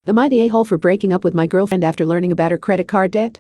Am I the a-hole for breaking up with my girlfriend after learning about her credit card debt?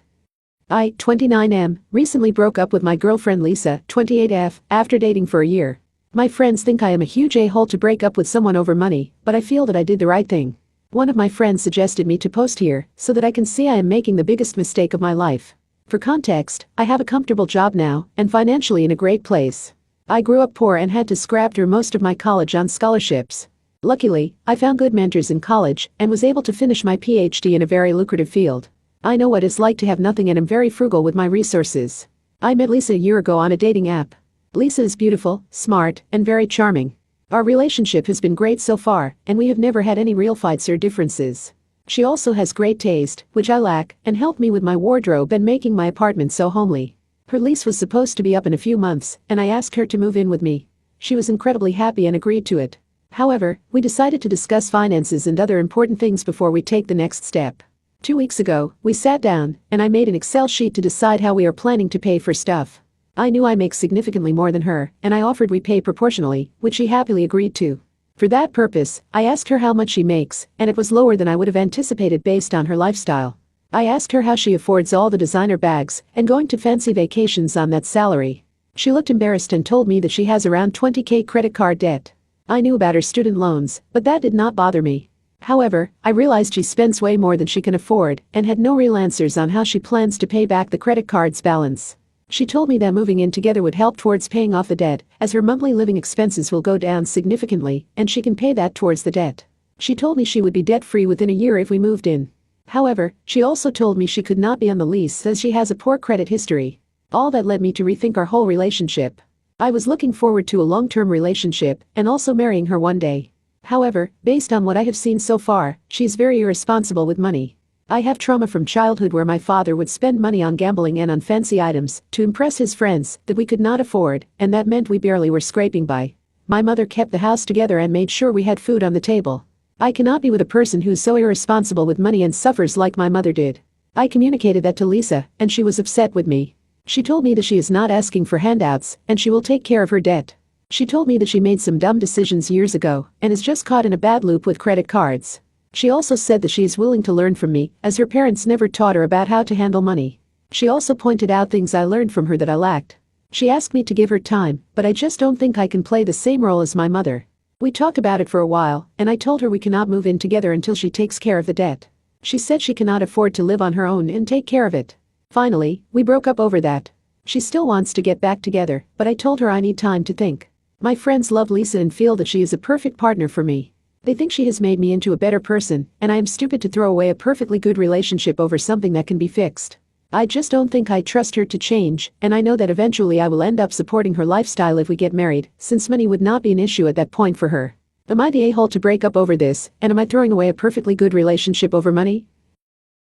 I, 29M, recently broke up with my girlfriend Lisa, 28F, after dating for a year. My friends think I am a huge a-hole to break up with someone over money, but I feel that I did the right thing. One of my friends suggested me to post here so that I can see I am making the biggest mistake of my life. For context, I have a comfortable job now and financially in a great place. I grew up poor and had to scrap through most of my college on scholarships. Luckily, I found good mentors in college and was able to finish my PhD in a very lucrative field. I know what it's like to have nothing and am very frugal with my resources. I met Lisa a year ago on a dating app. Lisa is beautiful, smart, and very charming. Our relationship has been great so far, and we have never had any real fights or differences. She also has great taste, which I lack, and helped me with my wardrobe and making my apartment so homely. Her lease was supposed to be up in a few months, and I asked her to move in with me. She was incredibly happy and agreed to it. However, we decided to discuss finances and other important things before we take the next step. 2 weeks ago, we sat down, and I made an Excel sheet to decide how we are planning to pay for stuff. I knew I make significantly more than her, and I offered we pay proportionally, which she happily agreed to. For that purpose, I asked her how much she makes, and it was lower than I would have anticipated based on her lifestyle. I asked her how she affords all the designer bags and going to fancy vacations on that salary. She looked embarrassed and told me that she has around 20K credit card debt. I knew about her student loans, but that did not bother me. However, I realized she spends way more than she can afford and had no real answers on how she plans to pay back the credit card's balance. She told me that moving in together would help towards paying off the debt, as her monthly living expenses will go down significantly and she can pay that towards the debt. She told me she would be debt-free within a year if we moved in. However, she also told me she could not be on the lease as she has a poor credit history. All that led me to rethink our whole relationship. I was looking forward to a long-term relationship and also marrying her one day. However, based on what I have seen so far, she is very irresponsible with money. I have trauma from childhood where my father would spend money on gambling and on fancy items to impress his friends that we could not afford, and that meant we barely were scraping by. My mother kept the house together and made sure we had food on the table. I cannot be with a person who's so irresponsible with money and suffers like my mother did. I communicated that to Lisa, and she was upset with me. She told me that she is not asking for handouts, and she will take care of her debt. She told me that she made some dumb decisions years ago and is just caught in a bad loop with credit cards. She also said that she is willing to learn from me, as her parents never taught her about how to handle money. She also pointed out things I learned from her that I lacked. She asked me to give her time, but I just don't think I can play the same role as my mother. We talked about it for a while, and I told her we cannot move in together until she takes care of the debt. She said she cannot afford to live on her own and take care of it. Finally, we broke up over that. She still wants to get back together, but I told her I need time to think. My friends love Lisa and feel that she is a perfect partner for me. They think she has made me into a better person, and I am stupid to throw away a perfectly good relationship over something that can be fixed. I just don't think I trust her to change, and I know that eventually I will end up supporting her lifestyle if we get married, since money would not be an issue at that point for her. Am I the a-hole to break up over this, and am I throwing away a perfectly good relationship over money?